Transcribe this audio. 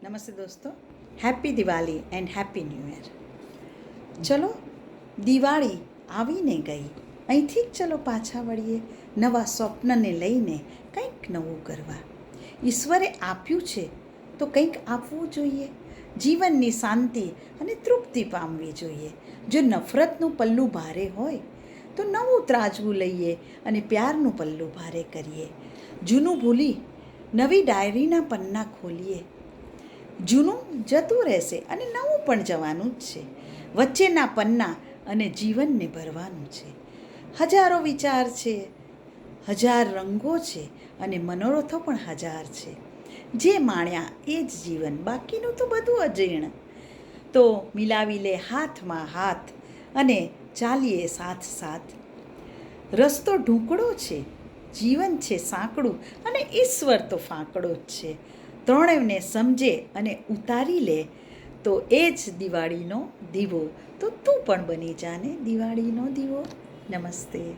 નમસ્તે દોસ્તો, happy Diwali and happy new year. ચલો, દિવાળી આવીને ગઈ, અહીંથી જ ચલો પાછા વળીએ, નવા સ્વપ્નને લઈને કંઈક નવું કરવા. ઈશ્વરે આપ્યું છે તો કંઈક આપવું જોઈએ. જીવનની શાંતિ અને તૃપ્તિ પામવી જોઈએ. જો નફરતનું પલ્લું ભારે હોય તો નવું ત્રાજવું લઈએ અને પ્યારનું પલ્લું ભારે કરીએ. જૂનું ભૂલી નવી ડાયરીના પન્ના ખોલીએ. જૂનું જતું રહેશે અને નવું પણ જવાનું જ છે. વચ્ચેના પન્ના અને જીવનને ભરવાનું છે. હજારો વિચાર છે, હજાર રંગો છે અને મનોરથો પણ હજાર છે. જે માણ્યા એ જ જીવન, બાકીનું તો બધું અજીર્ણ. તો મિલાવી લે હાથમાં હાથ અને ચાલીએ સાથ સાથ. રસ્તો ઢૂંકળો છે, જીવન છે સાંકડું અને ઈશ્વર તો ફાંકડો જ છે. ત્રણેયને સમજે અને ઉતારી લે તો એ જ દિવાળીનો દીવો. તો તું પણ બની જાને દિવાળીનો દીવો. નમસ્તે.